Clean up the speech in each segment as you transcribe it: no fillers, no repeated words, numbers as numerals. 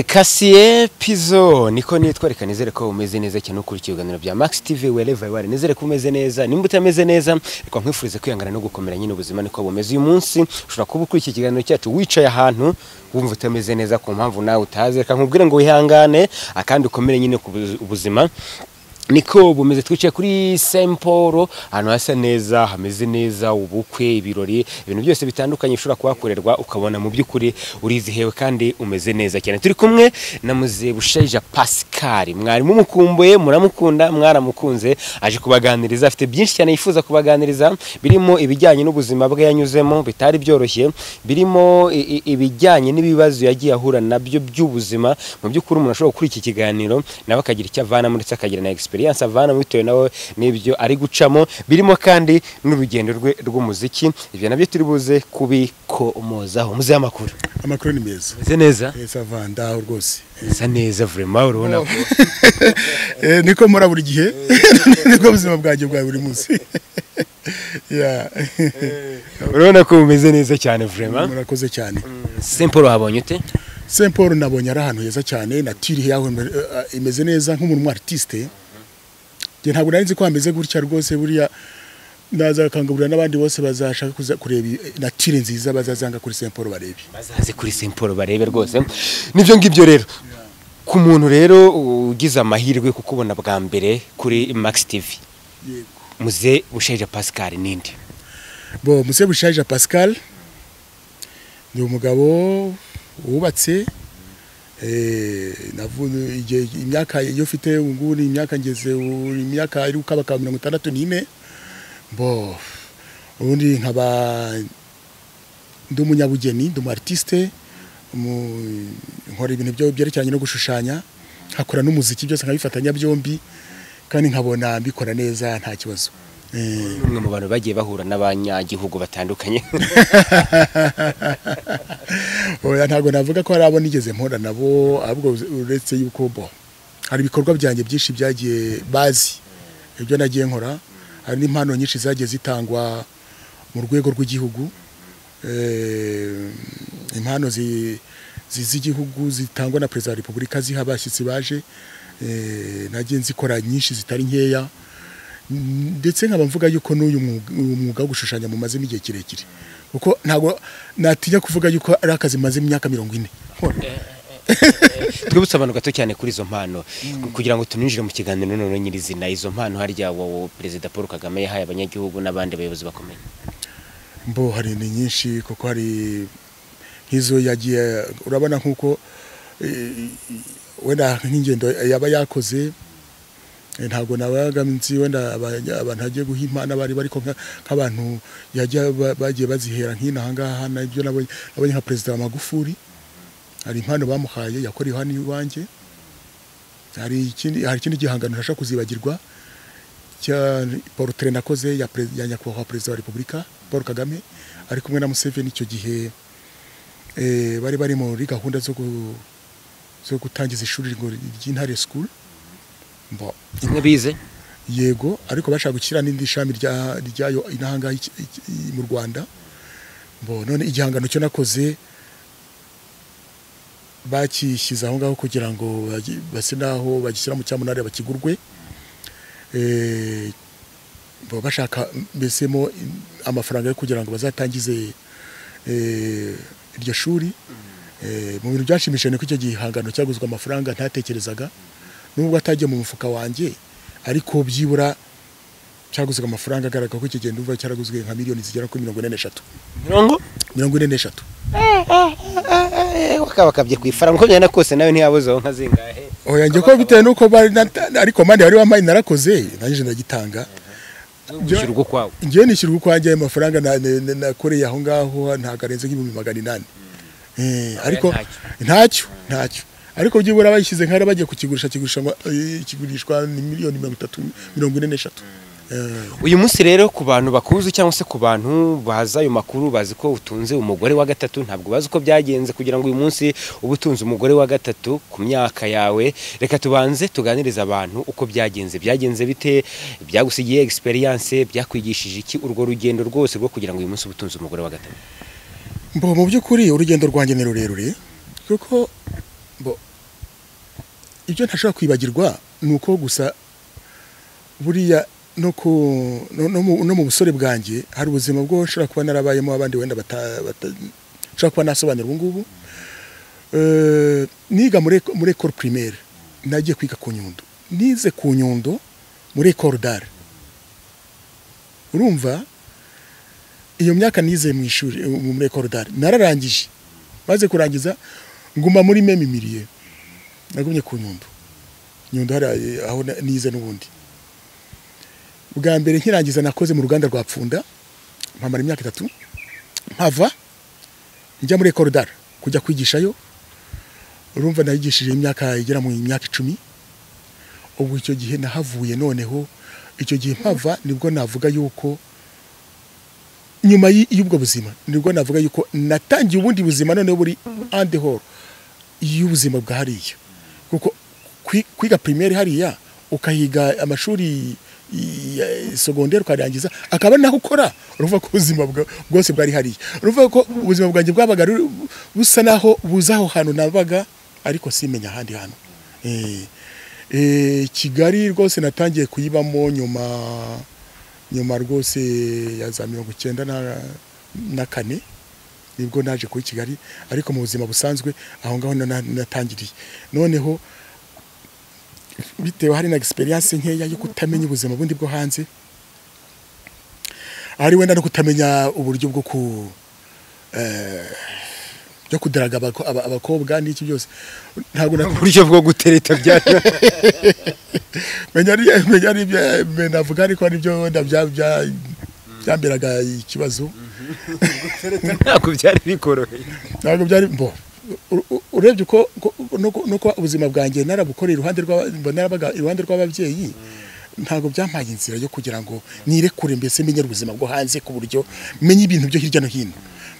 Kasiye Pizzo niko nitwa, reka nizere ko umeze neza cyane ukurikiye ibiganiro bya Max TV wherever you are. Nizere ko umeze neza, nimba utameze neza reka nkwifurize kwihangana no gukomera nyine ubuzima niko bumeze. Uyu munsi ushobora kuba ukurikiye ikiganiro cyacu wicaye ahantu wumva utameze neza ku mpamvu nawe utazi, reka nkubwire ngo wihangane akandi ukomere nyine ku ubuzima niko bumeze. Twicaye kuri Saint Paul, ahantu hasa neza, hameze neza, ubukwe, ibirori, ibintu byose bitandukanye bishobora kuhakorerwa ukabona mu by'ukuri urizihewe kandi umeze neza cyane. Turi kumwe na Muze Bushayija Pascal, mwari mumukumbuye, muramukunda, mwaramukunze, aje kubaganiriza, afite byinshi cyane yifuza kubaganiriza, birimo ibijyanye n'ubuzima bwe yanyuzemo bitari byoroshye, birimo ibijyanye n'ibibazo yagiye ahura nabyo by'ubuzima. Mu by'ukuri umuntu ashobora kuri iki kiganiro nawe akagira icyo avana muri akagira na experience avana bitewe nawe n'ibyo ari gucamo, birimo kandi n'urugendo rwe rw'umuziki. Ibyo nabyo turi buze kubikomozaho. Muze amakuru ni meza. Meze neza? Esa vanda rwose. Esa neza vraiment urabona ko niko mura buri gihe niko buzima bwaje bwa buri munsi. Urabona ko umeze neza cyane vraiment. Murakoze cyane. Saint Paul habonye ute? Saint Paul nabonye ari ahantu heza cyane, natire yaho imeze neza nk'umuntu artiste. Je ntabwo nari nzi ko ameze gutya rwose, buriya naza kangabura n'abandi bose bazashaka kuza kureba natire nziza, bazazanga kuri Saint Paul barebe. Bazaze kuri Saint Paul barebe rwose. Nivyo ngibyo rero. Ku muntu rero ugize amahirwe kukubona bwa mbere kuri Max TV. Yego. Muze Bushayija Pascal ninde? Muze Bushayija Pascal ni umugabo wubatse, navuze imyaka yo fite nguni imyaka ngeze imyaka ari ukabaka 64. Ubundi nkaba ndumunyabugeni, ndumu artiste, nkora ibintu byo byerekeranye no gushushanya, hakora n'umuziki, byose nkabifatanya byombi kandi nkabona mbikora neza nta kibazo. Umwe mu bantu bagiye bahura n'abanyagihugu batandukanye. Oya ntago navuga ko arabo nigeze mpora nabo, ahubwo uretse yuko hari ibikorwa byanjye byinshi byagiye bazi ibyo nagiye nkora, hari n'impano nyinshi zagiye zitangwa mu rwego rw'igihugu, impano z'igihugu zitangwa na President wa Repubulika ziha abashyitsi baje, nagiye nzikora nyinshi zitari nkeya, ndetse nkaba mvuga yuko n'uyu mwuga wo gushushanya mumaze igihe kirekire, kuko ntago natinya kuvuga yuko ari akazi maze imyaka 40. Twibutsa abantu gato cyane kuri izo mpano kugira ngo tuninjire mu kiganiro none nyirizina. Izo mpano harya wo President Paul Kagame yahaye abanyagihugu n'abandi bayobozi bakomeye. Hari ni nyinshi, kuko hari nk'izo yagiye urabona nkuko wenda nk'ingendo yaba yakoze, ntago nabaga nzi wenda abantu hagiye guhimana bari ko nk'abantu yajya bagiye bazihera nk'ina hangaha. Nabyo nabonye nka President wa Magufuli hari impano bamuhaye yakora ihani iwanjye. Hari ikindi gihangano ntashaka kuzibagirwa cya portrait nakoze ya nyakubahwa President wa Repubulika Paul Kagame ari kumwe na Museveni. Icyo gihe bari muri gahunda zo gutangiza ishuri ry'Intare School. Nyabize yego, ariko bashaka gukira n'indi shami ryayo inahanga mu Rwanda. None igihangano cyo nakoze bakishyize aho ngaho kugira ngo base naho bagishyira mu cyamunare bakigurwe, bashaka mbesemo amafaranga yo kugira ngo bazatangize iryo shuri. Mu bintu byashimishije ko icyo gihangano cyaguzwe amafaranga ntatekerezaga, nubwo atagiye mu mufuka wanjye, ariko byibura cyaguzwe amafaranga agaragara ko icyo gihe ndumva cyaraguzwe nka miliyoni zigera kuri 43. 43. Wakabye kwifaranga ko nyana kose nawe ntiyabuzeho nka zingahe. Oya nge ko bitewe nuko ariko mande wari wamaye narakoze naje ndagitanga. Nishyurwa kwawe. Ngiye nishyurwa kwanjye amafaranga nakoreye aho ngaho ntagarenze nk'ibihumbi 800. Ariko ntacyo. Ariko byibura bayishyize nkara bagiye kigurishwa ni miliyoni 343. Uyu munsi rero ku bantu bakuzi cyangwa se ku bantu baza ayo makuru bazi ko utunze umugore wa gatatu, ntabwo bazi uko byagenze kugira ngo uyu munsi ubutunze umugore wa gatatu ku myaka yawe. Reka tubanze tuganiriza abantu uko byagenze bite, byagusigiye experience, byakwigishije iki urwo rugendo rwose rwo kugira ngo uyu munsi ubutunze umugore wa gatatu. Mu by'ukuri urugendo rwanjye ni rurerure, kuko ibyo ntashobora kwibagirwa nuko gusa buriya no mu busore bwanjye hari ubuzima bwo nshobora kuba narabayemo abandi wenda nshobora kuba nasobanura ubu ngubu. Niga muri école primaire nagiye kwiga ku Nyundo, nize ku Nyundo muri école d'art. Urumva iyo myaka nize mu ishuri muri école d'art nararangije, maze kurangiza nguma muri memimirie, nagumye ku Nyundo hari aho nize n'ubundi. Bwa mbere nkirangiza nakoze mu ruganda rwa Pfunda mpamara imyaka 3, mpava njya muri école d'art kujya kwigishayo. Urumva nayigishije imyaka igera mu myaka 10. Ubwo icyo gihe nahavuye, noneho icyo gihe mpava nibwo navuga yuko nyuma y'ubwo buzima nibwo navuga yuko natangiye ubundi buzima noneho buri en dehors y'ubuzima bwa hariya, kuko kwiga primaire hariya ukahiga amashuri secondaire ukarangiza akaba naho ukora. Uruva ko ubuzima bwose bwari hariya, uruva ko ubuzima bwanjye bwabaga busa naho buzaho hano nabaga, ariko simenya ahandi hano. Kigali rwose natangiye kuyibamo nyuma rwose ya za 1994 nibwo naje kuri Kigali, ariko mu buzima busanzwe aho ngaho natangiriye. Noneho bitewe hari na experience nkeya yo kutamenya ubuzima bundi bwo hanze, ari wenda no kutamenya uburyo bwo byo kudaraga abakobwa n'iki byose, ntabwo uburyo bwo gutereta byari menya ari navuga, ariko aribyo wenda byamberaga ikibazo. Ntabwo byari bikoroheye, ntabwo byari urebye uko nuko ubuzima bwanjye narabukoreye iruhande rw'ababyeyi, ntabwo byampaye inzira yo kugira ngo nirekure mbese menye ubuzima bwo hanze ku buryo menye ibintu byo hirya no hino.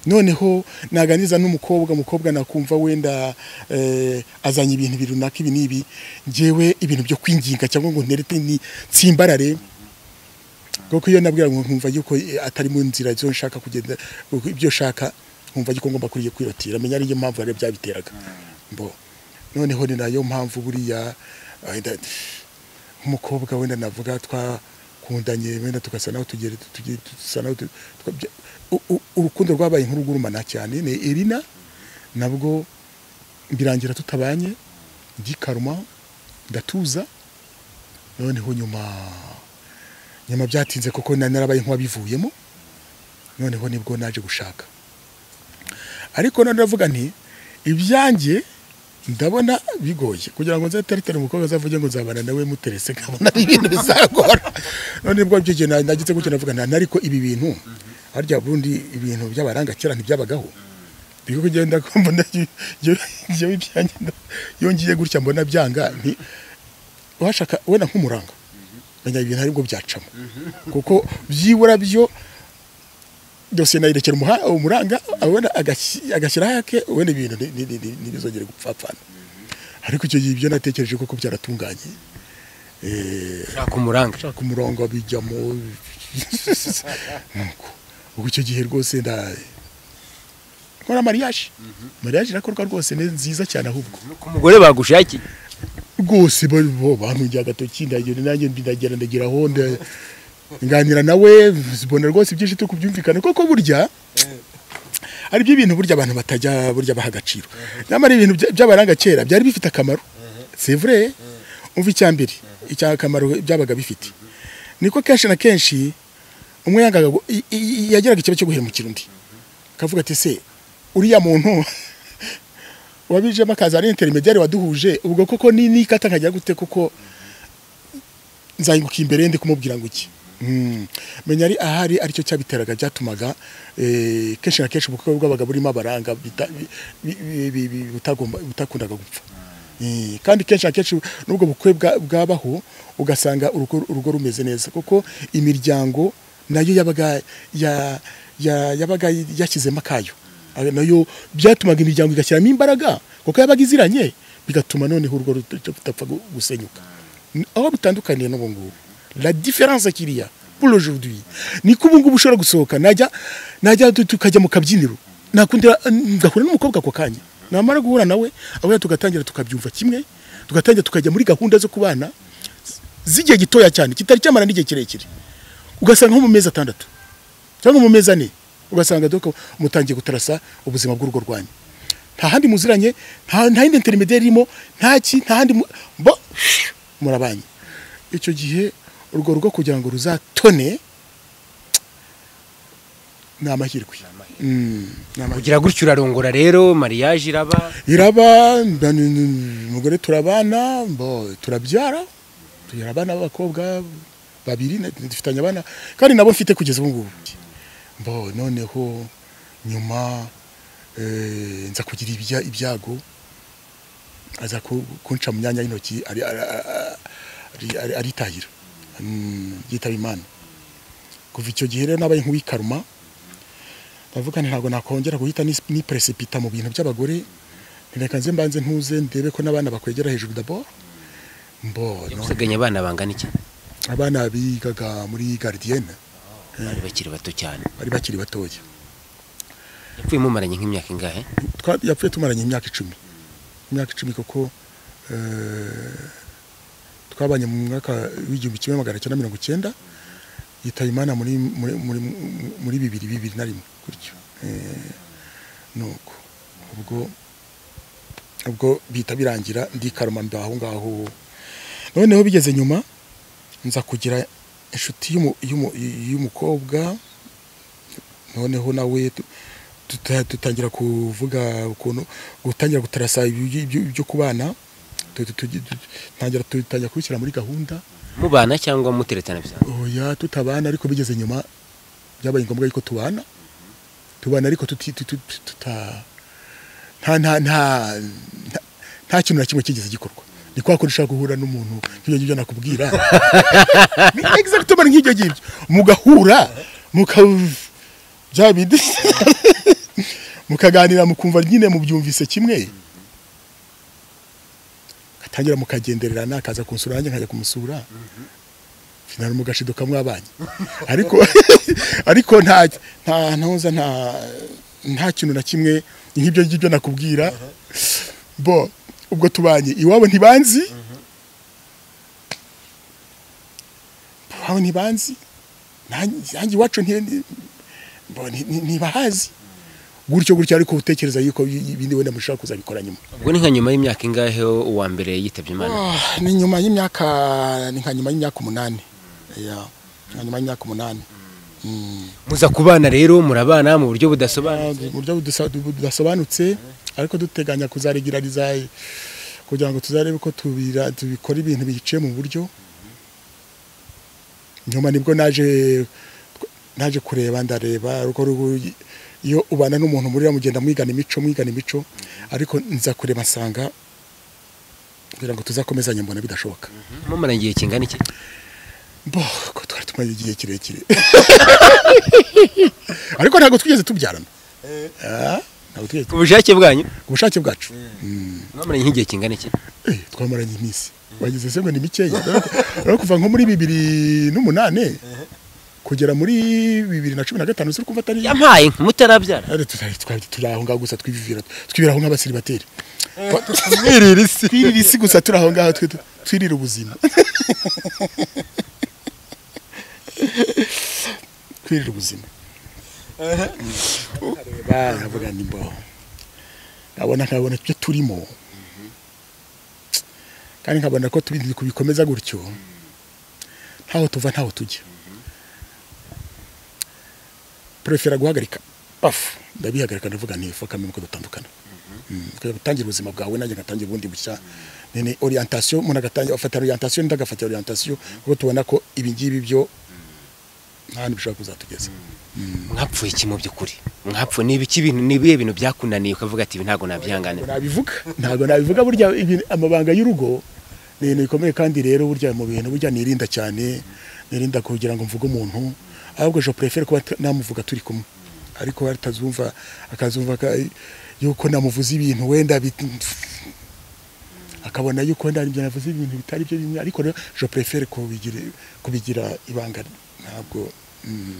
Noneho naganiza n'umukobwa nakumva wenda azanye ibintu birunaka ibi nibi, ngewe ibintu byo kwinginga cyangwa ngo nterete ni tsimbarare, kuko iyo nabwira ngo nkumva yuko atari mu nzira zo nshaka kugenda ibyo shaka, nkumva yuko ngomba kuriye kwirotira, menya ariyo mpamvu ari byabiteraga. Noneho ni nayo mpamvu buriya umukobwa wenda navuga twakundanye wenda tukasa naho urukundo rwabaye nk'urugurumana cyane. Ni Irina nabwo birangira tutabanye, ndikaruma ndatuza. Noneho nyuma byatinze kuko narabaye nk'wabivuyemo, noneho nibwo naje gushaka. Ariko naravuga nti ibyanjye ndabona bigoye kugira ngo nzateretera umukobwa azavuge ngo nzabana nawe muterese, nkabona ibintu bizagora. None bwo byo nagize gutyo navuga ariko ibi bintu harya bundi ibintu by'abaranga kera ntibyabagaho, biko kugenda mbona yo ibyanjye yongiye gutya mbona byanga nti washaka wena nk'umuranga menya ibintu ari bwo byacamo, kuko byibura byo dosiye nayirekera umuranga abona agashyira hake wene ibintu nibizongere gupfapfana. Ariko icyo gihe ibyo natekereje koko byaratunganye, shaka umurongo bijyamo nuko ubwo icyo gihe rwose nkora mariage irakorwa rwose nziza cyane. Ahubwo umugore bagushakiye rwose bo banujya gatoki nanjye ndagira aho nganira nawe, zibona rwose byinshi cyo kubyumvikana, koko burya ari byo ibintu burya abantu batajya burya baha agaciro. Nyamara ibintu by'abaranga kera byari bifite akamaro, c'est vrai. Umva icyambere icyakamaro byabaga bifite niko kenshi na kenshi umwe yangaga yageraga ikibazo cyo guhemukira undi, kavuga ati se uriya muntu wabijemo akaza ari intermediaire waduhuje, ubwo koko ni kata nkajya gute, kuko nzayinguka imbere ndi kumubwira ngo iki. Menya ari ahari aricyo cyabiteraga, byatumaga kenshi na kenshi ubukwe bwabaga burimo abaranga butakundaga gupfa. Kandi kenshi na kenshi nubwo bukwe bwabaho ugasanga urugo rumeze neza, kuko imiryango nayo yabaga yashyizemo akayo, nayo byatumaga imiryango igashyiramo imbaraga, kuko yabaga iziranye, bigatuma noneho urugo rutapfa gusenyuka. Aho bitandukaniye n'ubu ngubu, la différence qu'il y a pour aujourd'hui ni ko ubu ngubu ushobora gusohoka najya tukajya mu kabyiniro, nakundira ngahura n'umukobwa ako kanya, namara guhura nawe aho tugatangira tukabyumva kimwe, tugatangira tukajya muri gahunda zo kubana z'igihe gitoya cyane kitari cyamara n'igihe kirekire, ugasanga nko mu mezi 6 cyangwa mu mezi 4 ugasanga doko mutangiye gutarasa ubuzima bw'urugo rwanyu, nta handi muziranye, nta hindi intermediaire irimo, nta handi murabanye. Icyo gihe urwo rugo kugira ngo ruzatone ni amahirwe. Kugira gutyo urarongora rero mariage iraba umugore turabana turabyara tugira abana b'abakobwa 2 dufitanye abana kandi nabo mfite kugeza ubu ngubu. Noneho nyuma nza kugira ibyago aza kunca mu myanya y'intoki aritahira yitaba Imana. Kuva icyo gihe rero nabaye nk'uwikaruma, ndavuga ntabwo nakongera guhita ni precipita mu bintu by'abagore, reka nze mbanze ntuze ndebe ko n'abana bakwegera hejuru d'abord. Usaganya abana bangana iki? Abana bigaga muri gardienne, bari bakiri bato cyane. Bari bakiri batoya. Yapfuye mumaranye nk'imyaka ingahe? Yapfuye tumaranye imyaka 10. Imyaka 10 kuko twabanye mu mwaka w'1990 yitaba Imana muri 2001 gutyo. Nuko ubwo bita birangira ndikaruma mbaho ngaho. Noneho bigeze nyuma nza kugira inshuti y'umukobwa, noneho nawe tutangira kuvuga ukuntu gutangira gutarasa ibyo kubana, tutangira kubishyira muri gahunda. Mubana cyangwa muteretana bisanzwe? Oya, tutabana, ariko bigeze nyuma byabaye ngombwa yuko tubana ariko nta kintu na kimwe kigeze gikorwa. Ni kwa kurisha guhura n'umuntu nk'ibyo nakubwira. Ni exactement nk'ibyo gibyo. Mugahura byabidi mukaganira mukumva nyine mubyumvise kimwe. Gatangira mukagendererana, akaza kunsura nanjye nkajya kumusura. Finali mugashiduka mwabanye. Ariko nta kintu na kimwe nk'ibyo ngibyo nakubwira. Ubwo tubanye iwabo ntibanzi, nanjye iwacu ntibahazi gutyo ariko utekereza yuko ibindi wenda mushaka kuzabikora nyuma. Ubwo ni nka nyuma y'imyaka ingahe uwa mbere yitabye Imana? Ni nyuma y'imyaka 8. Nyuma y'imyaka 8. Muza kubana rero murabana mu buryo budasobanutse, ariko duteganya kuzaregirariza kugira ngo tuzarebe ko tubikora ibintu biciye mu buryo. Nyuma nibwo naje kureba ndareba iyo ubana n'umuntu muri mugenda mwigana imico, ariko nza kureba nsanga kugira ngo tuzakomezanye mbona bidashoboka. Mumara ngiye kingana iki? Ko twari tumaze igihe kirekire. Ariko ntabwo twigeze tubyarana. Ubushake bwanyu? Ubushake bwacu. Mwamaranye nk'igihe kingana iki? Twamaranye iminsi. Wagize se ngo ni mikeya. Kuva nko muri 2008 kugera muri 2015 suri kumva atari yampaye mutarabyara. Turaho ngaho gusa twibiraho nk'abasiribateri. Twirira isi gusa turaho ngaho twirira ubuzima. Twirira ubuzima. Navuga ni nkabona ibyo turimo, kandi nkabona ko turi kubikomeza gutyo ntaho tuva ntaho tujya. Prefera guhagarika ndabihagarika, ndavuga nti foka mwe ko dutandukana. Gutangira ubuzima bwawe nanjye ngatangira ubundi bushya. Nene orientation umuntu agatangira afata orientation ndagafata orientation kuko tubona ko ibi ngibi byo nta bishaka kuzatugeza. Mwapfuye iki mu byukuri? Mwapfuye nibiye ibintu byakunaniye ukavuga ati ntago nabyihanganira? Ntago nabivuga burya amabanga y'urugo ni bikomeye, kandi rero burya mu bintu burya nirinda cyane, nirinda kugira ngo mvuge umuntu, ahubwo je préfère kuba namuvuga turi kumwe, ariko atazumva akazumva yuko namuvuze ibintu wenda akabona yuko wenda ibyo navuze ibintu bitari byo bimwe, ariko je préfère kubigira ibanga. Ntabwo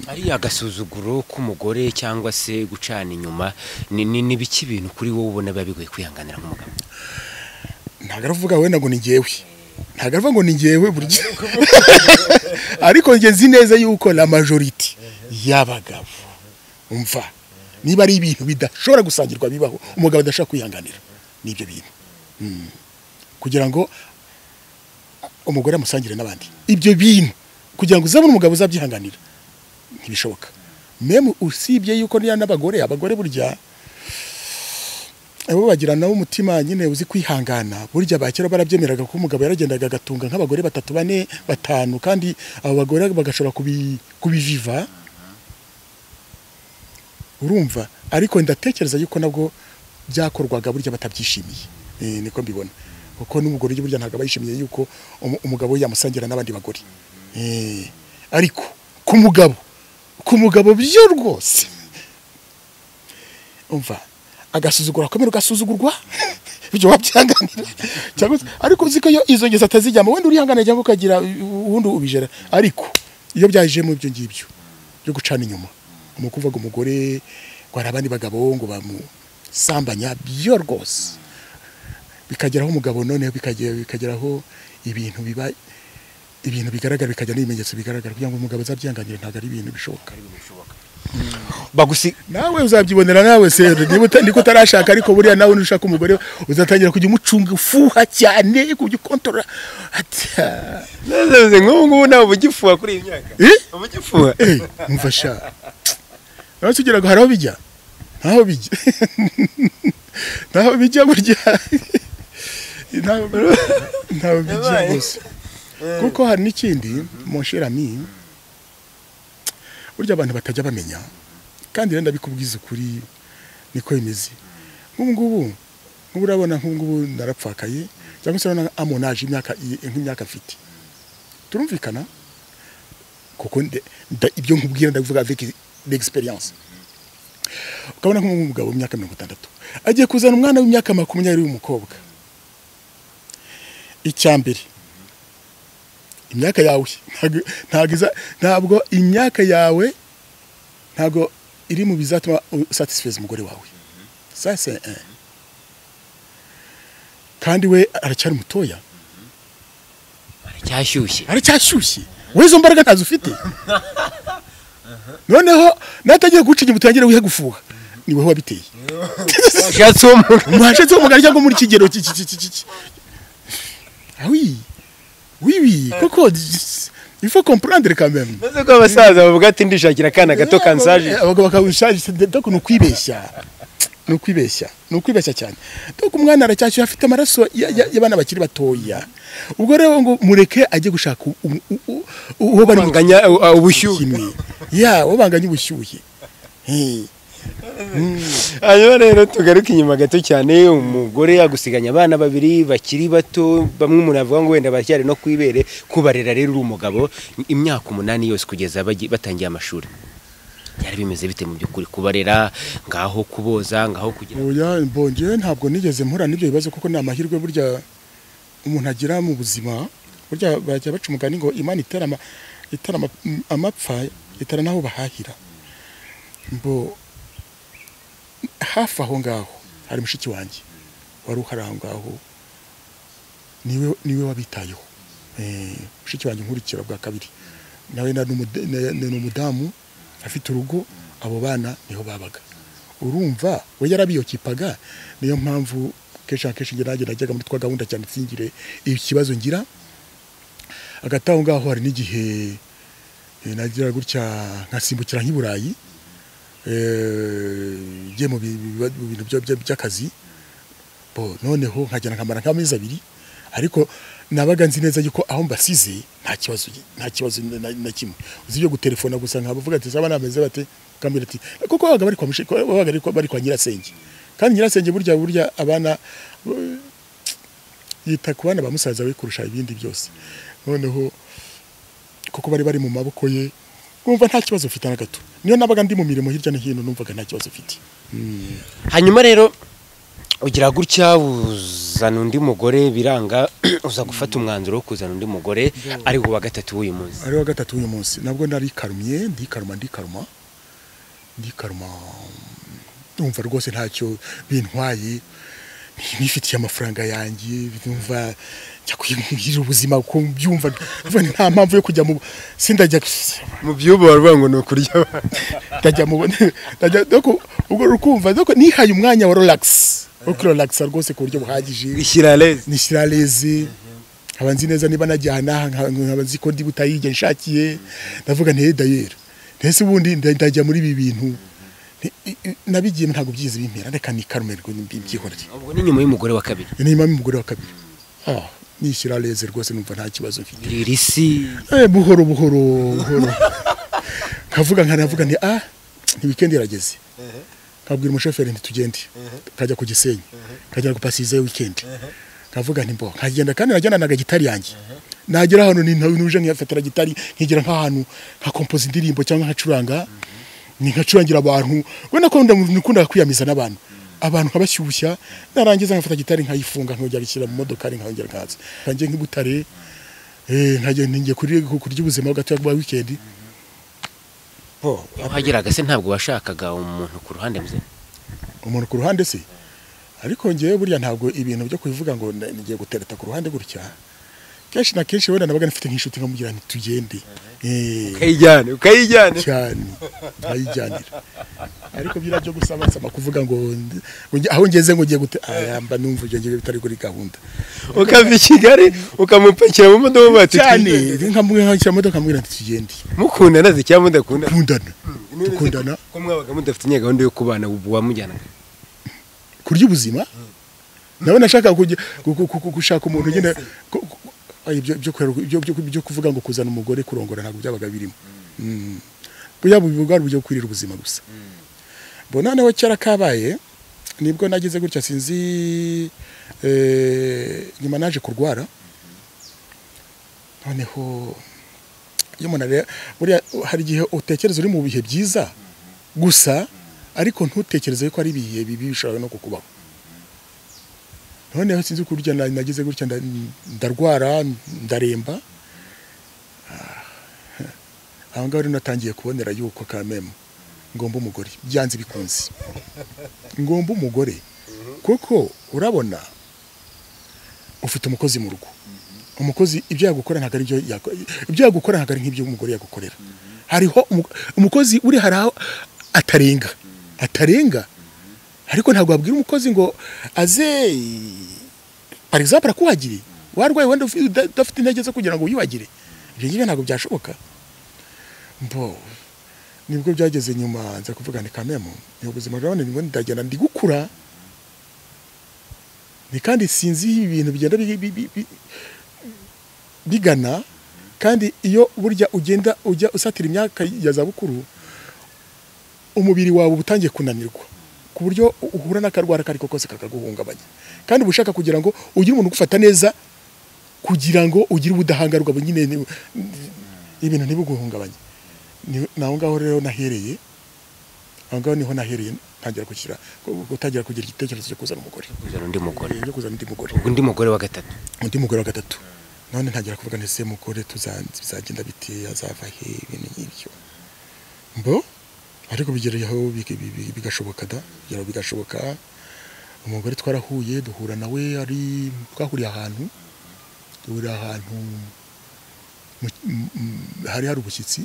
ari agasuzuguro k'umugore cyangwa se gucana inyuma, ni biki ibintu kuri wowe ubona biba bigoye kwihanganira nk'umugabo? ntago aravuga wenda ngo ni ngewe ntago aravuga ngo ni ngewe burya ariko nge nzi neza yuko la majority y'abagabo umva niba ari ibintu bidashobora gusangirwa bibaho umugabo adashaka kwihanganira nibyo bintu kugira ngo umugore amusangire n'abandi ibyo bintu kugira ngo uzabone umugabo uzabyihanganira ntibishoboka meme usibye yuko niya n'abagore burya abo bagira nawo umutima nyine uzi kwihangana burya bakera barabyemeraga ko umugabo yaragendaga agatunga nk'abagore 3 4 5 kandi abo bagore bagashobora kubiviva urumva ariko ndatekereza yuko nabwo byakorwaga burya batabyishimiye niko mbibona kuko n'umugore burya ntago bayishimiye yuko umugabo yamusangira n'abandi bagore ariko ku mugabo byo rwose umva agasuzugura komero gasuzugurwa byo wabyanganira cyangwa ariko uziko yo izo ngeza atazijyamo wenda urihangana cyangwa ukagira ubundi ubijera ariko iyo byaje mu byo ngibyo byo gucana inyuma umukuvuga umugore gwara abandi bagabo ngo bamusambanya byo rwose bikageraho umugabo none bikageraho ibintu bigaragara bikajya n'ibimenyetso bigaragara kugira ngo umugabo azabyanganire ntago ari ibintu bishoboka bagusi nawe uzabyibonera nawe se niko utarashaka ariko buriya nawe nushaka umugore uzatangira kujya umucunga ufuha cyane kujya ukontorora neze nk'ubu nawe ubugifuha kuri iyi myaka ubugifuha mfasha nawe tugira ngo haraho bijya ntaho bijya burya ntaho bijya gusa kuko hari n'ikindi mon cher ami burya abantu batajya bamenya kandi renda bikubwiza ukuri niko imeze nk'ubu urabona nk'ubu narapfakaye cyangwa se urabona amonaje imyaka afite turumvikana kuko ibyo nkubwira ndavuga avec l'expérience ukabona nk'umugabo w'imyaka 60 agiye kuzana umwana w'imyaka 20 w'umukobwa icyambere imyaka yawe ntabwo imyaka yawe ntabwo iri mu bizatuma satisfaire umugore wawe ça c'est un kandi we aracyari mutoya aracyashyushye wezo mbaraga ntazo ufite noneho natagiye gucinya mutangire wihe gufuha ni wewe wabiteye mwashatse umugari cyangwa muri kigero oui koko il faut comprendre quand même neze ko abasaza bavuga ati ndishakira kana gato kansaje abagabo bakabushaje donc nukwibeshya cyane donc umwana aracyashye afite amaraso y'abana bakiri batoya ubwo rero ngo mureke ajye gushaka uwo banganya ubushyuhe ubanganya ubushyuhe hanyuma rero tugaruka inyuma gato cyane umugore agusiganya abana babiri bakiri bato bamwe umuntu avuga ngo wenda bacyari no kwibere kubarera rero uri umugabo imyaka 8 yose kugeza batangiye amashuri byari bimeze bite mu byukuri kubarera ngaho kuboza ngaho kugira oya mbonje ntabwo nigeze mpura n'ibyo bibazo kuko ni amahirwe burya umuntu agira mu buzima burya bajya baca umugani ngo imana iterama amapfa itara naho bahahira mbo hafi aho ngaho hari mushiki wanjye wari uharaho ngaho niwe wabitayeho mushiki wanjye nkurikira bwa kabiri nawe ni umudamu afite urugo abo bana niho babaga urumva we yarabiyokipaga niyo mpamvu kesha ngira najyaga muri twa gahunda cyane tsingire ikibazo ngira agataho ngaho hari n'igihe nagira gutya nkasimbukira nk'iburayi je mu bintu by'akazi noneho nkajyana nkamara nk'amezi 2 ariko nabaga nzi neza yuko aho mbasize nta kibazo na kimwe uzi yo gutelefona gusa nkabavuga ati saba nameze bate kambira ati kuko wabaga bari kwa mushiko wabaga bari kwa nyirasenge kandi nyirasenge burya abana yita ku bana bamusaza we kurusha ibindi byose noneho kuko bari mu maboko ye kumva nta kibazo ufite na gato niyo nabaga ndi mu mirimo hirya no hino numvaga nta kibazo ufite hanyuma rero ugira gutya uzana undi mugore biranga uza gufata umwanzuro wo kuzana undi mugore ari wa gatatu w'uyu munsi nabwo nari karumye ndikaruma umva rwose ntacyo bintwaye nifitiye amafaranga yanjye byumva njya kwiyumvira ubuzima ko byumva nta mpamvu yo kujya mu sindajya mu byubo baravuga ngo no kurya ndajya mu ndajya doko ubwo rukumva doko nihaye umwanya wa relax wo relax rwose ku buryo buhagije nishyira leze abanzi neza niba najyana nkabanzi ko ndi butayige nshakiye ndavuga nte dayera ntese ubundi ndajya muri ibi bintu nabigiye ntago byize bimpera reka ni karumerwa n'ibyihoreye ubwo ni nyuma y'umugore wa kabiri ni nyuma y'umugore wa kabiri nishyira leze rwose numva nta kibazo mfite irisi buhoro kavuga nkanavuga ni ni weekend irageze kabwira umushoferi ntitugende kajya ku Gisenyi kajya gupasize weekend kavuga nti mbo nkagenda kandi najyana na gitari yanjye nagera hano ni nuje nkifatira gitari nkigira nk'ahantu nka compose indirimbo cyangwa nkacuranga ni nkacurangira abantu we nakunda kwiyamiza n'abantu nkabashyushya narangiza nkafata gitari nkayifunga nkongera gushyira mu modoka nkongera nkaza kanjye nk'ibutare ngiye kurya ubuzima gato bwa weekend uhageraga se ntabwo washakaga umuntu ku ruhande mze umuntu ku ruhande se ariko ngiye burya ntabwo ibintu byo kubivuga ngo ngiye gutereta ku ruhande gutya kenshi na kenshi wenda nabaga nfite nk'inshuti nkamugira nti tugende ukayijyana cyane ayijyanira ariko birajyo gusaba kuvuga ngo aho ngeze ngo ngiye amba numva ibyo ngiye bitari kuri gahunda ukava i Kigali ukamupakira mu modoka bati cyane nkamubwira modoka nkamubwira nti tugende mukundana ze cyangwa tukundana ko mwabaga mudafite gahunda yo kubana wamujyana kurya ubuzima nawe nashaka gushaka umuntu nyine byo kuvuga ngo kuzana umugore kurongora ntabwo byabaga birimo bwari bujya kwirira ubuzima gusa mbona nawe cyara kabaye nibwo nagize gutya sinzi nyuma naje kurwara noneho iyo umuntu buriya hari igihe utekereza uri mu bihe byiza gusa ariko ntutekereze ko ari ibihe bibi bishobora no kukubaho noneho sinzi kurya nagize gutya ndarwara ndaremba aho ngaho rero natangiye kubonera yuko kameme ngomba umugore byanze bikunze ngomba umugore kuko urabona ufite umukozi mu rugo umukozi ibyo yagukora ntago ari ibyo yagukora ntago ari nk'ibyo umugore yagukorera hariho umukozi uri haraho atarenga ariko ntabwo wabwira umukozi ngo aze par exemple akuhagire warwaye wenda udafite intege zo kugira ngo wiyagire ibyo ntabwo byashoboka nibwo byageze nyuma nza kuvuga ni kamemo ni ubuzima bwawe nibwo ndagenda ndi gukura ni kandi sinzi ibintu bigenda bigana kandi iyo burya ugenda ujya usatira imyaka ya zabukuru umubiri wawe ubutangiye kunanirwa ku buryo uhura n'akarwara kari kose kakaguhungabanya kandi ubushaka kugira ngo ugire umuntu ugufata neza kugira ngo ugire ubudahangarwa nyine ibintu ntibuguhungabanye naho ngaho rero nahereye aho ngaho niho nahereye gutangira kugira igitekerezo cyo kuzana umugore undi mugore wa gatatu none ntangira kuvuga nese mugore bizagenda bite azava he ibintu nk'ibyo ariko bigereyeho bigashoboka bigashoboka umugore twarahuye duhura nawe twahuriye ahantu hari ubushyitsi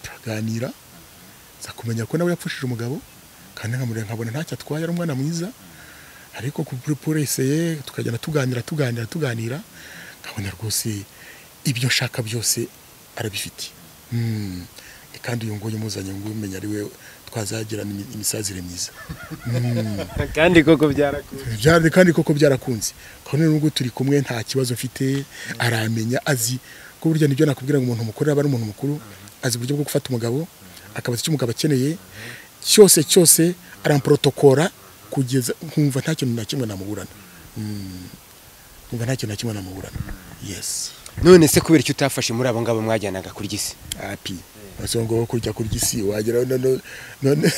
turaganira za kumenya ko nawe yapfushije umugabo kandi nkabona ntacyo atwaye ari umwana mwiza ariko kuri eseye tukajyana tuganira nkabona rwose ibyo nshaka byose arabifite kandi uyu nguyu umuzanye ngo umenya ari we twazagirana imisazire myiza kandi koko byarakunze kandi n'ubwo turi kumwe nta kibazo mfite aramenya azi ko burya nibyo nakubwira ngo umuntu mukuru aba ari umuntu mukuru azi uburyo bwo gufata umugabo akabaza icyo umugabo akeneye cyose aramprotokora kugeza nkumva nta kintu na kimwe namuburana yes none se kubera icyo utafashe muri abo ngabo mwajyanaga kurya isi basongo kurya isi wagera none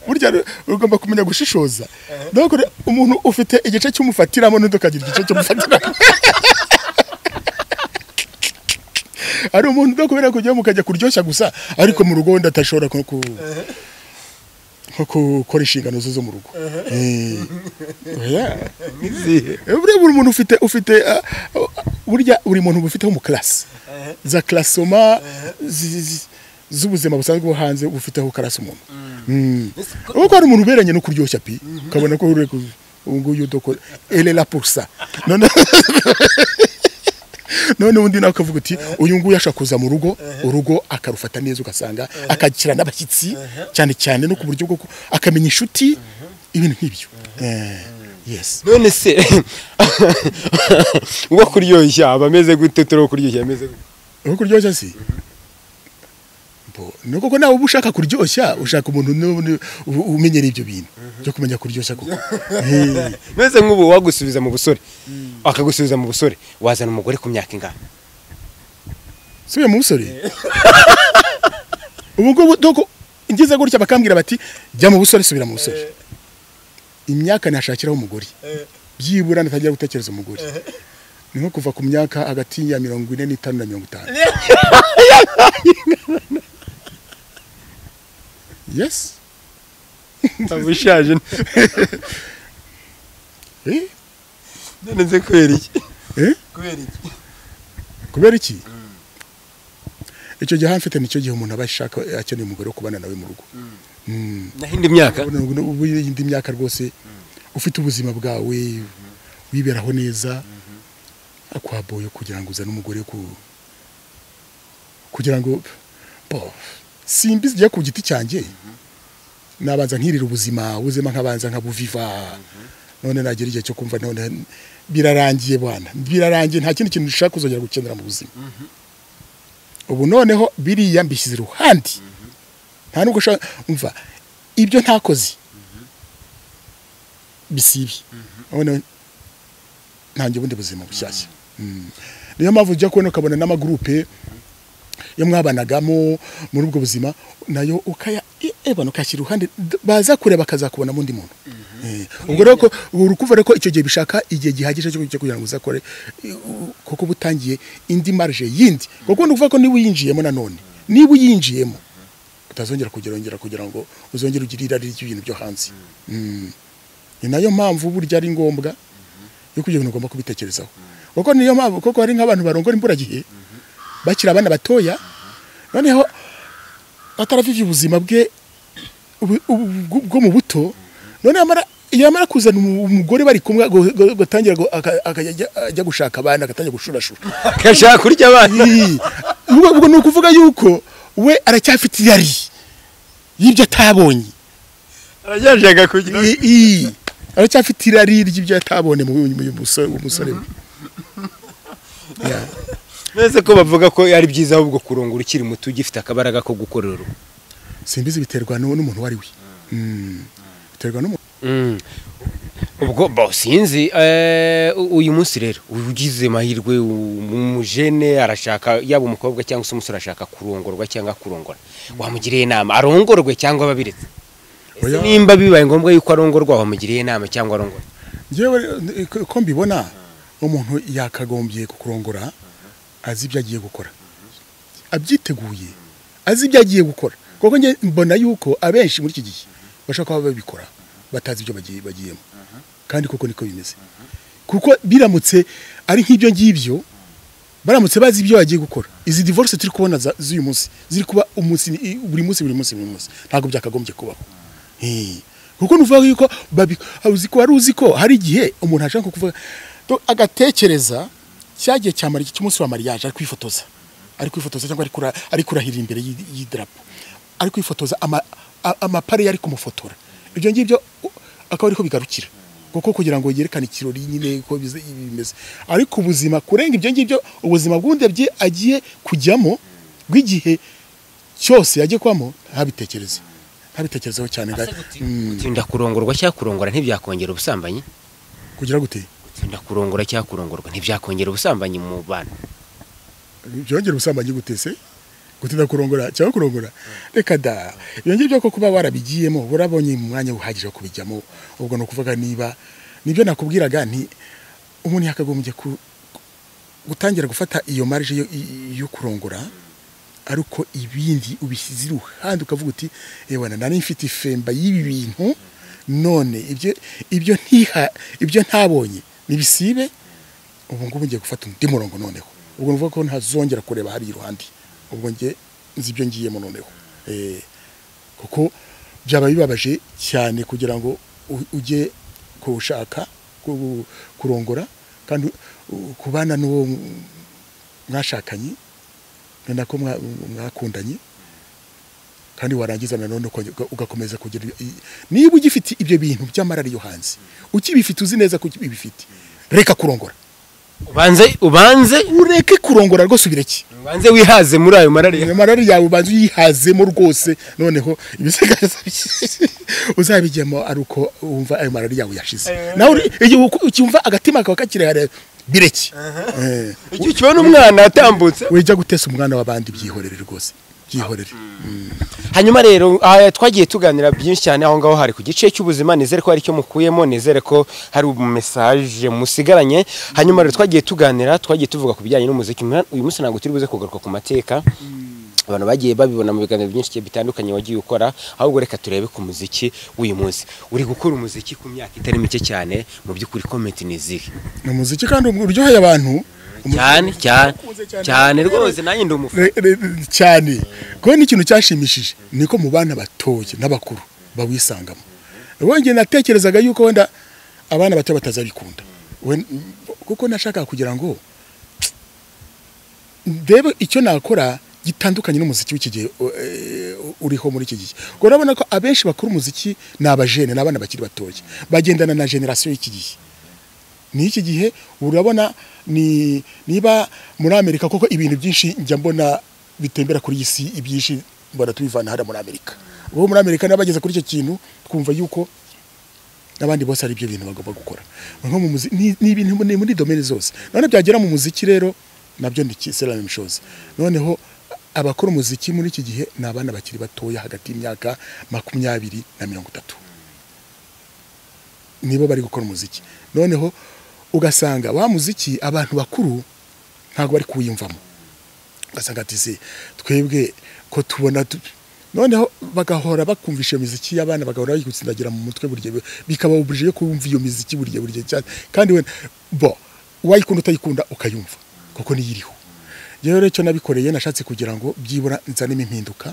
burya ugomba kumenya gushishoza donc umuntu ufite igice cy'umufatiramo n'udukagira igice cy'umufatiramo ari umuntu do kubera kujya mukajya kuryoshya gusa ariko mu rugo ndatashobora nko gukora inshingano zo mu rugo buri muntu ufite burya buri muntu ufiteho mu classe za classoma z'ubuzima busanzwe bwo hanze ufiteho classe umuntu uko ari umuntu uberanye no kuryoshya pi ukabona ko uri nguyu doko elle est là pour ça none undi nawe akavuga uti uyu nguyu ashaka kuza mu rugo urugo akarufata neza ugasanga akakira n'abashyitsi cyane cyane no ku buryo bwo akamenya inshuti ibintu nk'ibyo yes none se uwo kuryoshya abameze gute turo kuryoshya ameze gute uwo kuryoshya si no koko nawe ubushaka kuryoshya ushaka umuntu umenyera ibyo bintu byo kumenya kuryoshya koko meze nk'ubu wagusubiza mu busore akagusubiza mu busore wazana umugore ku myaka ingana subiye mu busore ubwo doko ngize gutya bakambwira bati jya mu busore subira mu busore imyaka ntashakiraho umugore byibura ntagira gutekereza umugore ni nko kuva ku myaka hagati ya 45 na 50 yes abushaje none nze kubera iki kubera iki icyo gihe mfite nicyo gihe umuntu abashaka akeneye umugore wo kubana nawe mu rugo nahindi myaka indi myaka rwose ufite ubuzima bwawe wiberaho neza akwaboye kugira ngo uzane umugore kugira ngo simbizi giye ku giti cyanjye nabanza nkirira ubuzima nkabanza nkabuviva none nagera igihe cyo kumva none birarangiye bwana birarangiye nta kindi kintu ushaka kuzongera gukenera mu buzima ubu noneho biriya mbishyize iruhande nta nubwo umva ibyo ntakoze bisibi none ntangiye ubundi buzima bushyashya niyo mpamvu ujya kubona ukabona n'amagurupe yo mwabanagamo muri ubwo buzima nayo ukashyira uruhande baza kureba bakazakubona mu ndi muntu ubwo rero ko urukuva ko icyo gihe bishaka igihe gihagije cyo kugira ngo uzakore koko butangiye indi marge yindi kuko nuvuga ko niba uyinjiyemo nanone niba uyinjiyemo utazongera kugira ngo uzongere ugirira ibintu byo hanze ni nayo mpamvu burya ari ngombwa yo kugira ngo ugomba kubitekerezaho kuko niyo mpamvu koko hari nk'abantu barongora imburagihe bakira abana batoya noneho ataravivye ubuzima bwe bwo mu buto none yamara kuzana umugore bari kumwe gatangira ajya gushaka abana agatangira gushurashura akashaka kurya abana ubwo no kuvuga yuko we aracyafite yari yibyo atabonye aracyashaka kurya aracyafite irari ry'ibyo atabone mu musore nese ko bavuga ko ari byiza ahubwo kurongora ukiri muto ugifite akabaraga ko gukorera urugo simbizi biterwa n'umuntu wari we biterwa n'umuntu ubwo sinzi uyu munsi rero ugize mahirwe umujene arashaka yaba umukobwa cyangwa se umusore arashaka kurongorwa cyangwa kurongora wamugiriye inama arongorwe cyangwa babiretse nimba bibaye ngombwa yuko arongorwa wamugiriye inama cyangwa arongora ngewe ko mbibona umuntu yakagombye kukurongora azi ibyo agiye gukora abyiteguye azi ibyo agiye gukora kuko nge mbona yuko abenshi muri iki gihe bashaka kuba babikora batazi ibyo bagiyemo kandi koko niko bimeze kuko biramutse ari nk'ibyo ngibyo baramutse bazi ibyo bagiye gukora izi divorce turi kubona z'uyu munsi ziri kuba buri munsi ntabwo byakagombye kubaho kuko nuvuga yuko uzi ko hari igihe umuntu ashaka kuvuga agatekereza cyagiye cyamara iki cy'umunsi wa mariage ari kwifotoza cyangwa ari kurahirira imbere y'idarapo ari kwifotoza amapare yari kumufotora ibyo ngibyo akaba ariko bigarukira kuko kugira ngo yerekane ikirori nyine ko bimeze ariko ubuzima kurenga ibyo ngibyo ubuzima bw'undi agiye kujyamo bw'igihe cyose yagiye kwamo ntabitekerezaho cyane gutinda kurongorwa cyangwa kurongora ntibyakongera ubusambanyi kugira gute gutinda kurongora cyangwa kurongorwa ntibyakongera ubusambanyi mu bana byongera ubusambanyi gute se gutinda kurongora cyangwa kurongora reka da iyo ngibyo ko kuba warabigiyemo urabonye mu mwanya uhagije wo kubijyamo ubwo no kuvuga niba nibyo nakubwiraga nti umuntu yakagombye gutangira gufata iyo marge yo kurongora ariko ibindi ubishyize iruhande ukavuga uti ewana nari mfite ifemba y'ibi bintu none ibyo ntabonye nibisibe ubu ngubu ngiye gufata undi murongo noneho ubwo nuvuga ko ntazongera kureba hari iruhande ubwo nzi ibyo ngiyemo noneho kuko byaba bibabaje cyane kugira ngo ujye kushaka kurongora kandi kubana n'uwo mwashakanye nako mwakundanye kandi warangiza nanone ugakomeza kugira niba ugifite ibyo bintu by'amarari yo hanze ukibifite uzi neza ko ubifite reka kurongora ubanze ureke kurongora rwose ubireke ubanze wihaze muri ayo marari yawe ubanze uyihazemo rwose noneho ibisigaye uzabijyemo ari uko wumva ayo marari yawe yashize nawe ucyumva agatima kawe kakirehare bireke icyo kibona umwana atambutse wijya gutesa umwana w'abandi byihorere rwose byihorere hanyuma rero twagiye tuganira byinshi cyane aho ngaho hari ku gice cy'ubuzima nizere ko hari icyo mukuyemo nizere ko hari message musigaranye hanyuma rero twagiye tuvuga ku bijyanye n'umuziki uyu munsi ntabwo turi buze kugaruka ku mateka abantu bagiye babibona mu biganiro byinshi bitandukanye wagiye ukora ahubwo reka turebe ku muziki w'uyu munsi uri gukora umuziki ku myaka itari mike cyane mu by'ukuri comment ni izihe ni umuziki kandi uryoheye abantu cyane rwose nanjye ndumufana cyane ko n'ikintu cyashimishije niko mu bana batoye n'abakuru bawisangamo wongeye natekerezaga yuko wenda abana bato batazabikunda kuko nashaka kugira ngo ndebe icyo nakora gitandukanye n'umuziki w'iki gihe uriho muri iki gihe ngo urabona ko abenshi bakora umuziki ni abajene n'abana bakiri batoye bagendana na generation y'iki gihe n'iki gihe urabona niba muri Amerika koko ibintu byinshi njya mbona bitembera kuri isi ibyinshi mbona tubivana hada muri Amerika uwo muri Amerika nabageze kuri icyo kintu twumva yuko nabandi bose ari ibyo bintu bagomba gukora nko mu muziki ni ibintu muri domaine zose none byagera mu muziki rero nabyo ndikisera n'imshoza noneho abakora umuziki muri iki gihe nabana bakiri batoya hagati y'imyaka 20 na 30 nibo bari gukora umuziki noneho ugasanga wa muziki abantu bakuru ntago bari kuwiyumvamo ugasanga ati twebwe ko tubona noneho bagahora bakumvisha muziki y'abana bagahora bayigutsindagira mu mutwe burye bikaba obrije yo kumva iyo muziki burye cyane kandi we wayikunda utayikunda ukayumva kuko niyiriho rero cyo nabikoreye nashatse kugira ngo byibura nzanemo impinduka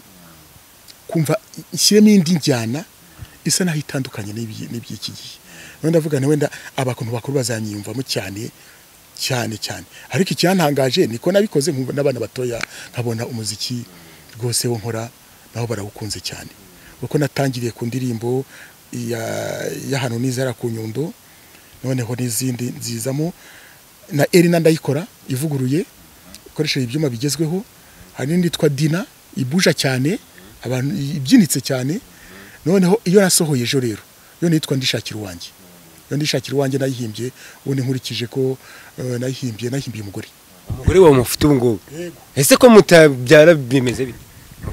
kumva ishyiremo indi njyana isa naho itandukanye n'iby'iki gihe none ndavuga ne wenda abakuntu bakuru bazanyiyumvamo cyane ariko icyantangaje niko nabikoze n'abana batoya nkabona umuziki rwose wo nkora naho barawukunze cyane kuko natangiriye ku ndirimbo ya hano nizera ku Nyundo noneho n'izindi nzizamo na Erina ndayikora ivuguruye ikoresheje ibyuma bigezweho hari n'indi twa Dina ibuja cyane abantu ibyinitse cyane noneho iyo nasohoye ejo rero yo nitwa ndishakira uwanjye nayihimbye ubundi nkurikije ko nayihimbye umugore wawe mufite ubu ngubu ese ko mutabyara bimeze bite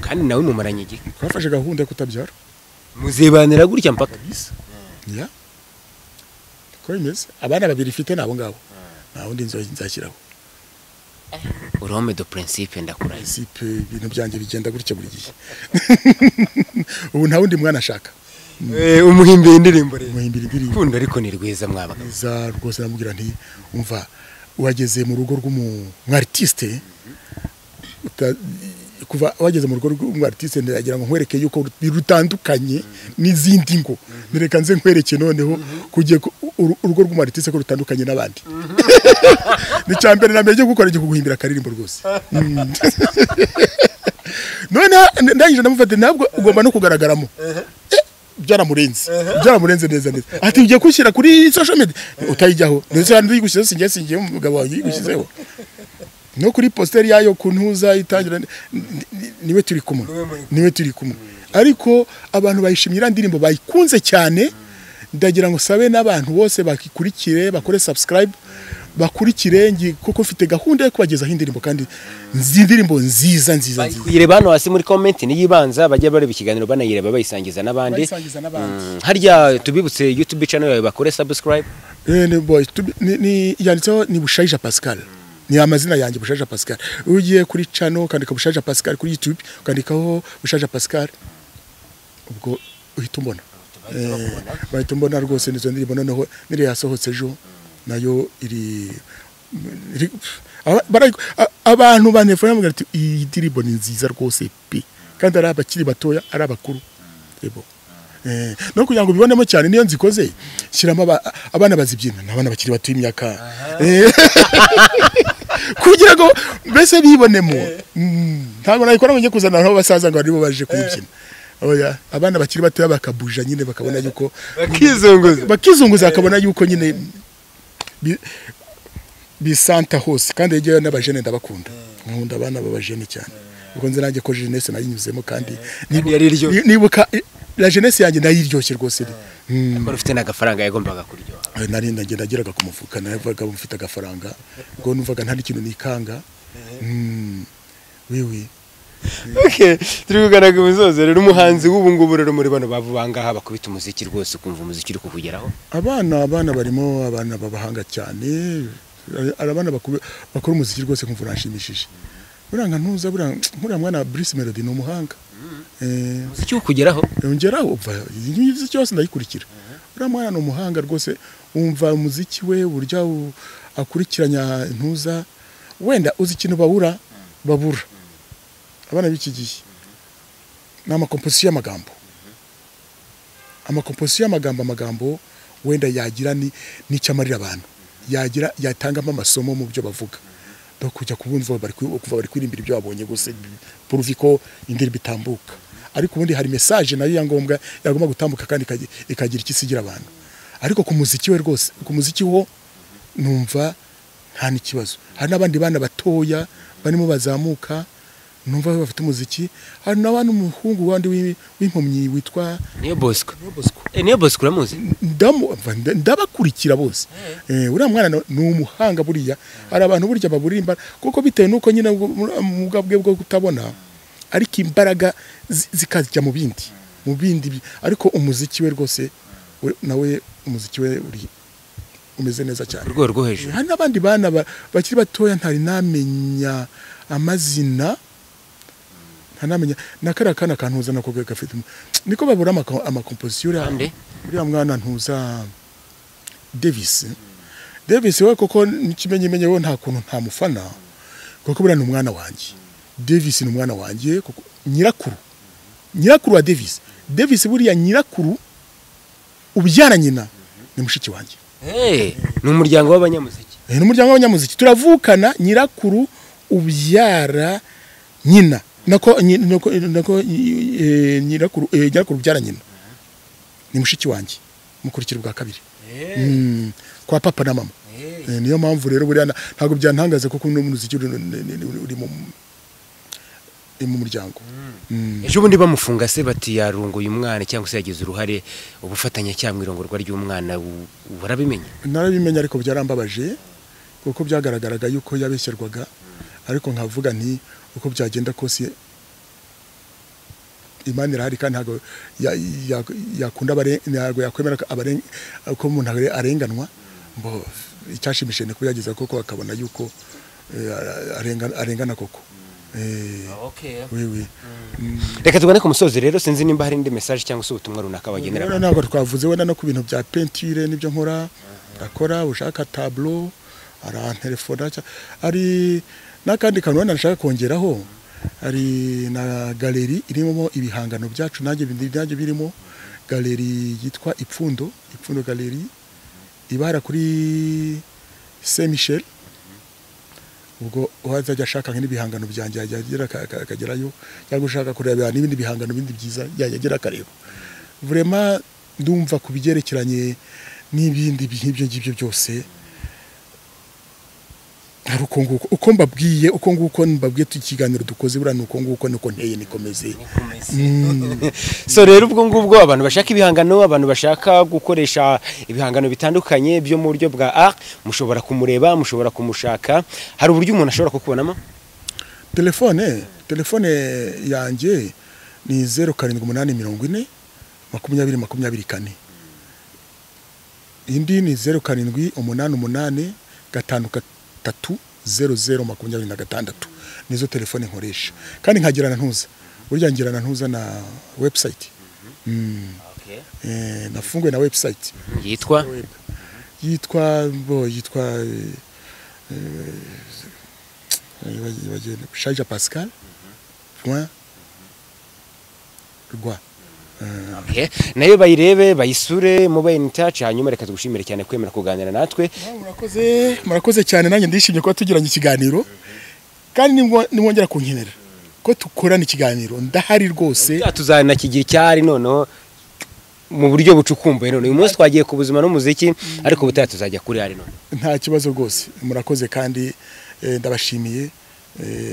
kandi nawe mumaranye igihe twafashe gahunda yo kutabyara muzibanira gutya mpaka ya ko imeze abana babiri ifite nabo ngabo nta wundi nzashyiraho urome do principe ndakuraye principe ibintu byanjye bigenda gutya buri gihe ubu nta wundi mwana ashaka umuhimbira indirimbo kunda ariko ni rwiza mwabaga za rwose namubwira nti umva wageze mu rugo rw'umwartiste kuva wageze mu rugo rw'umwartiste ndagira ngo nkwereke yuko rutandukanye n'izindi ngo nireka nze nkwereke noneho kugiye urugo rw'umwartiste ko rutandukanye n'abandi ni cyambere namenye gukora guhimbira akaririmbo rwose none ndangije namufate ntabwo ugomba no kugaragaramo byaramurenze neza ati ugiye kushyira kuri social media utayijyaho ndetse handi yigushyize singiye umugabo wawe yigushyizeho no kuri poster yayo kuntuza itangira niwe turi kumwe ariko abantu bayishimira ndirimbo bayikunze cyane ndagira ngo sabe n'abantu bose bakikurikire bakore subscribe bakurikire kuko mfite gahunda yo kubagezaho indirimbo kandi indirimbo nziza kuyireba hano hasi muri comment niyibanza bajya bareba ikiganiro banayireba bayisangiza n'abandi harya tubibutse YouTube channel yawe bakore subscribe ni yanditseho ni Bushayija Pascal ni amazina yanjye Bushaija Pascal. Ugiye kuri channel ukandika Bushaija Pascal kuri YouTube ukandikaho Bushaija Pascal ubwo uhita umbona. Bahita umbona rwose nizo ndirimbo noneho nire yasohotse ejo nayo iri abantu banefona mugira ati iyi ndirimbo ni nziza rwose pe kandi ari abakiri batoya ari abakuru ebo no kugira ngo bibonemo cyane niyo nzikoze shiramo abana bazibyina n'abana bakiri batuye imyaka kugira ngo mbese bibonemo ntabwo nayikora ngo ngiye kuzana aho basaza ngo aribo baje kuyibyina oya abana bakiri batoya bakabuja nyine bakabona yuko bakizunguza akabona yuko nyine bisanta hose kandi yegewe n'abajene ndabakunda nkunda abana babajene cyane ubwo nzi nanjye ko jeunesse nayinyuzemo kandi nibuka la jeunesse yanjye nayiryoshye rwose ko ufite n'agafaranga yagombaga kuryoha nari ndageraga ku mufuka navuga mfite agafaranga ngo numvaga nta n'ikintu nikanga wiwi okay turi kuganaga umuzozo rero umuhanzi w'ubu ngubu rero muri bano bavu bangaha bakubita umuziki rwose ukumva umuziki uri kukugeraho abana barimo abana babahanga cyane abana bakora umuziki rwose kumva urashimishije buranga ntuza buranga mwana Bruce Melody no muhanga umuziki ukugeraho ngeraho umva iyi cyose ndayikurikira buranga mwana no muhanga rwose umva umuziki we burya akurikiranya ntuza wenda uzi ikintu babura abana b'iki gihe nama composition y'amagambo amagambo wenda yagira n'icyamarira abantu yagira yatangamo amasomo mu byo bavuga do kujya kubumva bari kwirimbira ibyo babonye gose puruviko indiri bitambuka ariko ubundi hari message nayo yangombwa yagomba gutambuka kandi ikagira ikisigira abantu ariko ku muziki we rwose ku muziki wo numva nta n'ikibazo hari n'abandi bana batoya barimo bazamuka numva bafite umuziki hari n'abana umuhungu wandi w'impumyi witwa Niyo Bosco Niyo Bosco uramuzi ndabakurikira bose uriya mwana ni umuhanga buriya hari abantu burya baburimba kuko bitewe nuko nyine mugabwe bwo kutabona ariko imbaraga zikajya mu bindi ariko umuziki we rwose nawe umuziki we uri umeze neza cyane urwo rwo hejuru hari n'abandi bana bakiri batoya ntari namenya amazina ntanamenya nakara kana kantuza nako gafite niko babura amakomposition uriya mwana ntuza Davis we koko nikimenye we nta kuntu nta mufana koko bura n'umwana wanjye Davis ni umwana wanjye koko nyirakuru wa Davis buriya nyirakuru ubyara nyina ni mushiki wanjye ni umuryango w'abanyamuziki ni umuryango w'abanyamuziki turavukana nyirakuru ubyara nyina nako nyirakuru byara nyina ni mushiki wanjye mukurikira bwa kabiri kwa papa na mama niyo mpamvu rero buriya ntago byantangaza kuko n'umuziki uri mu muryango ejo bundi bamufunga se bati yarunguye umwana cyangwa se yagize uruhare ubufatanya cyangwa irongorwa ry'umwana warabimenye narabimenye ariko byarambabaje kuko byagaragaraga yuko yabeshyerwaga ariko nkavuga nti uko byagenda kose Imana irahari kandi ntago yakunda ntago yakwemera ko umuntu arenganwa mbo icyashimishije ne kuyageza koko akabona yuko arengana koko oui reka tugane ku musozi rero sinzi nimba hari indi message cyangwa se ubutumwa runaka bagenera ntabwo twavuze wenda no ku bintu bya peinture nibyo nkora akora ushaka tableau ara telefone ari nakandi kantu wenda nashaka kongeraho ari na galeri irimo ibihangano byacu nanjye birimo galeri yitwa Ipfundo galeri ibara kuri Saint Michel ubwo wazajya ashaka nk'ibihangano byanjye yagera akagerayo cyangwa ushaka kureba n'ibindi bihangano bindi byiza yagera akareba vraiment ndumva kubigerekeranye n'ibindi nk'ibyo byose hari uko mbabwiye ikiganiro dukoze bura nuko nteye nikomeze so rero ubwo ngubwo abantu bashaka ibihangano abantu bashaka gukoresha ibihangano bitandukanye byo mu buryo bwa art mushobora kumureba mushobora kumushaka hari uburyo umuntu ashobora kukubonamo telefone yanjye ni 0784 2024 indi ni 0788 53 0026 nizo telefone nkoresha kandi nkagirana ntuza burya ngirana ntuza na website nafunguye na website yitwa Shaija Pascal point rwa nayo bayirebe bayisure mobile in touch hanyuma reka tugushimire cyane kwemera kuganira natwe. Murakoze cyane nanjye ndishimye ko tugiranye ikiganiro kandi nimwongera kunkenera ko tukorana ikiganiro ndahari rwose tuzana kigira cyari noneho mu buryo bucukumbuye none uyu munsi twagiye ku buzima n'umuziki ariko butaha tuzajya kuri hari none nta kibazo rwose murakoze kandi ndabashimiye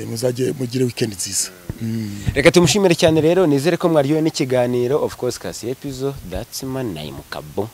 muzajye mugire weekend nziza. Reka tumushimire cyane rero nizere ko mwaryoye n'ikiganiro of course kasi episode that's my name Kabo.